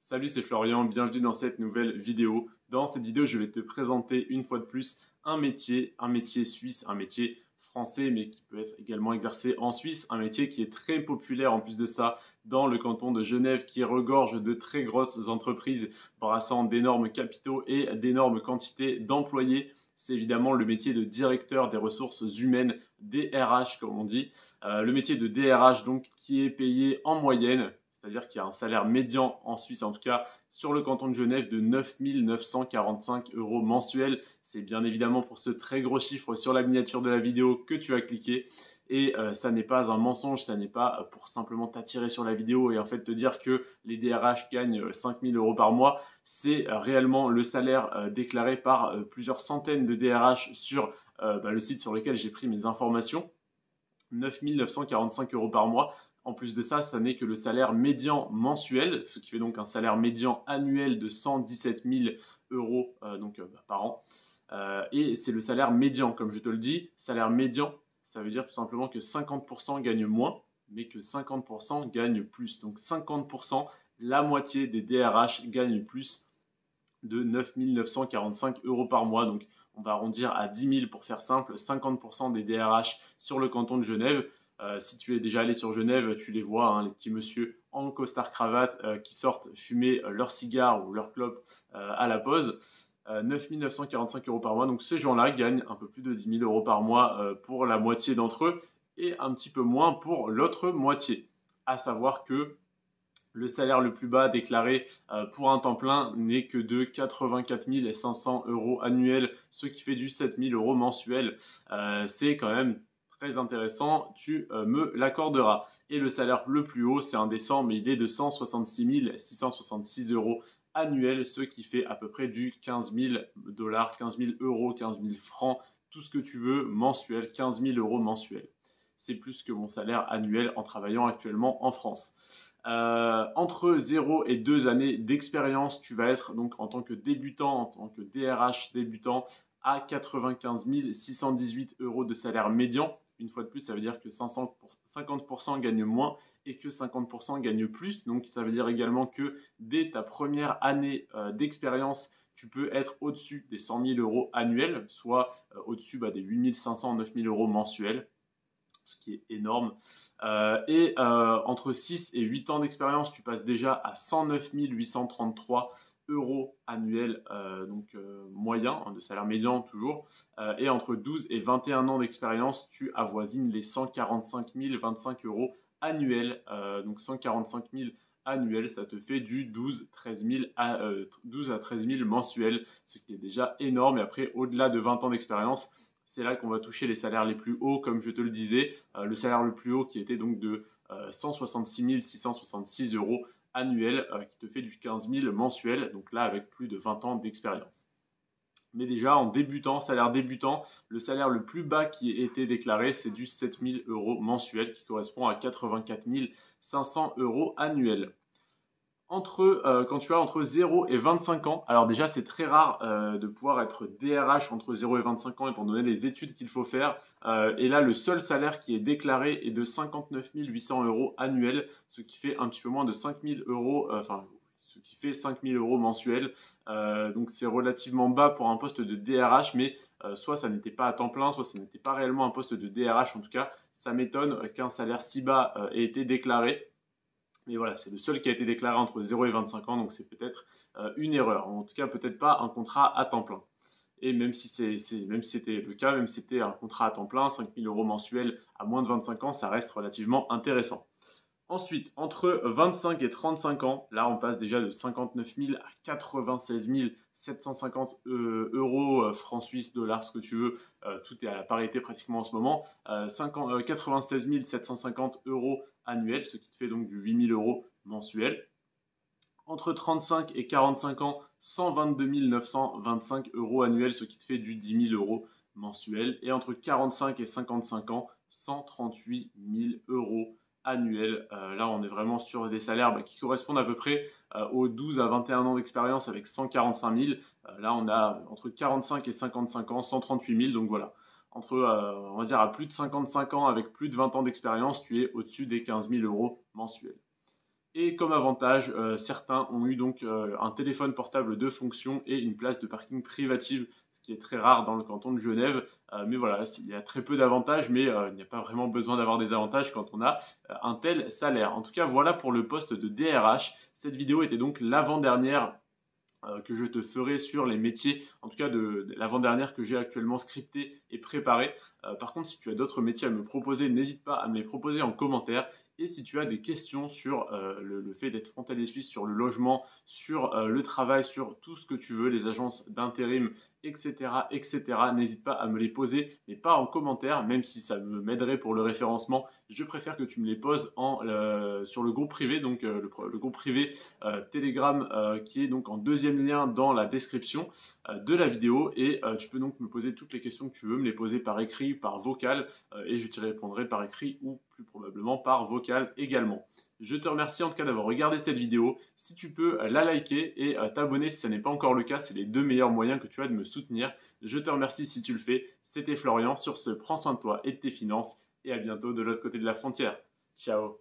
Salut, c'est Florian, bienvenue dans cette nouvelle vidéo. Dans cette vidéo, je vais te présenter une fois de plus un métier suisse, un métier français, mais qui peut être également exercé en Suisse, un métier qui est très populaire en plus de ça dans le canton de Genève, qui regorge de très grosses entreprises brassant d'énormes capitaux et d'énormes quantités d'employés. C'est évidemment le métier de directeur des ressources humaines, DRH comme on dit. Le métier de DRH donc qui est payé en moyenne, c'est-à-dire qu'il y a un salaire médian en Suisse, en tout cas sur le canton de Genève, de 9 945 € mensuels. C'est bien évidemment pour ce très gros chiffre sur la miniature de la vidéo que tu as cliqué. Et ça n'est pas un mensonge, ça n'est pas pour simplement t'attirer sur la vidéo et en fait te dire que les DRH gagnent 5 000 € par mois. C'est réellement le salaire déclaré par plusieurs centaines de DRH sur le site sur lequel j'ai pris mes informations. 9 945 € par mois. En plus de ça, ça n'est que le salaire médian mensuel, ce qui fait donc un salaire médian annuel de 117 000 € par an. Et c'est le salaire médian, comme je te le dis. Salaire médian, ça veut dire tout simplement que 50% gagnent moins, mais que 50% gagnent plus. Donc 50%, la moitié des DRH gagnent plus de 9 945 € par mois. Donc on va arrondir à 10 000 pour faire simple, 50% des DRH sur le canton de Genève. Si tu es déjà allé sur Genève, tu les vois, hein, les petits messieurs en costard-cravate qui sortent fumer leur cigare ou leur clope à la pause. 9 945 € par mois. Donc ces gens-là gagnent un peu plus de 10 000 € par mois pour la moitié d'entre eux et un petit peu moins pour l'autre moitié. À savoir que le salaire le plus bas déclaré pour un temps plein n'est que de 84 500 € annuels, ce qui fait du 7 000 € mensuels. C'est quand même très intéressant, tu me l'accorderas. Et le salaire le plus haut, c'est indécent, mais il est de 166 666 € annuels, ce qui fait à peu près du 15 000 $, 15 000 €, 15 000 francs, tout ce que tu veux, mensuel, 15 000 € mensuels. C'est plus que mon salaire annuel en travaillant actuellement en France. Entre 0 et 2 années d'expérience, tu vas être donc en tant que débutant, en tant que DRH débutant, à 95 618 € de salaire médian. Une fois de plus, ça veut dire que 50% gagnent moins et que 50% gagnent plus. Donc ça veut dire également que dès ta première année d'expérience, tu peux être au-dessus des 100 000 € annuels, soit au-dessus des 8 500, 9 000 € mensuels, ce qui est énorme. Entre 6 et 8 ans d'expérience, tu passes déjà à 109 833 € annuels, moyen, de salaire médian toujours. Et entre 12 et 21 ans d'expérience, tu avoisines les 145 025 € annuels. Donc 145 000 annuels, ça te fait du 12 à 13 000 mensuels, ce qui est déjà énorme. Et après, au-delà de 20 ans d'expérience, c'est là qu'on va toucher les salaires les plus hauts, comme je te le disais. Le salaire le plus haut qui était donc de 166 666 € annuels, qui te fait du 15 000 mensuel, donc là avec plus de 20 ans d'expérience. Mais déjà en débutant, salaire débutant, le salaire le plus bas qui ait été déclaré, c'est du 7 000 € mensuel, qui correspond à 84 500 € annuels. Quand tu as entre 0 et 25 ans, alors déjà c'est très rare de pouvoir être DRH entre 0 et 25 ans étant donné les études qu'il faut faire. Et là le seul salaire qui est déclaré est de 59 800 € annuels, ce qui fait un petit peu moins de 5 000 €, ce qui fait 5 000 € mensuels. Donc c'est relativement bas pour un poste de DRH, mais soit ça n'était pas à temps plein, soit ça n'était pas réellement un poste de DRH. En tout cas, ça m'étonne qu'un salaire si bas ait été déclaré. Mais voilà, c'est le seul qui a été déclaré entre 0 et 25 ans, donc c'est peut-être une erreur. En tout cas, peut-être pas un contrat à temps plein. Et même si c'était le cas, même si c'était un contrat à temps plein, 5 000 € mensuels à moins de 25 ans, ça reste relativement intéressant. Ensuite, entre 25 et 35 ans, là on passe déjà de 59 000 à 96 750 € francs suisses, dollars, ce que tu veux. Tout est à la parité pratiquement en ce moment. 96 750 € annuels, ce qui te fait donc du 8 000 € mensuels. Entre 35 et 45 ans, 122 925 € annuels, ce qui te fait du 10 000 € mensuels. Et entre 45 et 55 ans, 138 000 € annuels. Là, on est vraiment sur des salaires qui correspondent à peu près aux 12 à 21 ans d'expérience avec 145 000. Là, on a entre 45 et 55 ans, 138 000. Donc voilà, on va dire à plus de 55 ans avec plus de 20 ans d'expérience, tu es au-dessus des 15 000 € mensuels. Et comme avantage, certains ont eu donc un téléphone portable de fonction et une place de parking privative, ce qui est très rare dans le canton de Genève. Mais voilà, il y a très peu d'avantages, mais il n'y a pas vraiment besoin d'avoir des avantages quand on a un tel salaire. En tout cas, voilà pour le poste de DRH. Cette vidéo était donc l'avant-dernière que je te ferai sur les métiers, en tout cas de l'avant-dernière que j'ai actuellement scriptée et préparée. Par contre, si tu as d'autres métiers à me proposer, n'hésite pas à me les proposer en commentaire. Et si tu as des questions sur le fait d'être frontalier suisse, sur le logement, sur le travail, sur tout ce que tu veux, les agences d'intérim, etc., etc., n'hésite pas à me les poser, mais pas en commentaire, même si ça m'aiderait pour le référencement. Je préfère que tu me les poses sur le groupe privé, donc le groupe privé Telegram qui est donc en deuxième lien dans la description de la vidéo. Et tu peux donc me poser toutes les questions que tu veux, me les poser par écrit, par vocal, et je t'y répondrai par écrit ou plus probablement par vocal également. Je te remercie en tout cas d'avoir regardé cette vidéo. Si tu peux la liker et t'abonner si ce n'est pas encore le cas, c'est les deux meilleurs moyens que tu as de me soutenir. Je te remercie si tu le fais. C'était Florian. Sur ce, prends soin de toi et de tes finances et à bientôt de l'autre côté de la frontière. Ciao.